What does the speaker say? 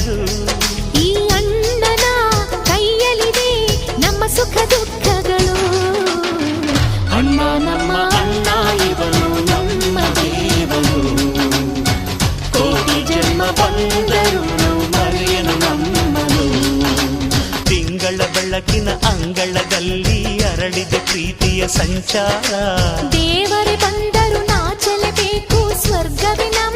ಕಳೆದು ಈ ಅಣ್ಣನ ಕೈಯಲ್ಲಿದೆ ನಮ್ಮ ಸುಖ ದುಃಖಗಳು. ಅಣ್ಣ ನಮ್ಮ ಅಣ್ಣ ಇವನು ನಮ್ಮ ದೇವನು, ಕೋಟಿ ಜನ್ಮ ಬಂದರು ಮರೆಯನು ನಮ್ಮನು. ತಿಂಗಳ ಬೆಳಕಿನ ಅಂಗಳದಲ್ಲಿ ಅರಳಿದ ಪ್ರೀತಿಯ ಸಂಚಾರ, ದೇವರೇ ಬಂದರು ನಾಚಲೇಬೇಕು ಸ್ವರ್ಗವೇ ನಮ್ಮ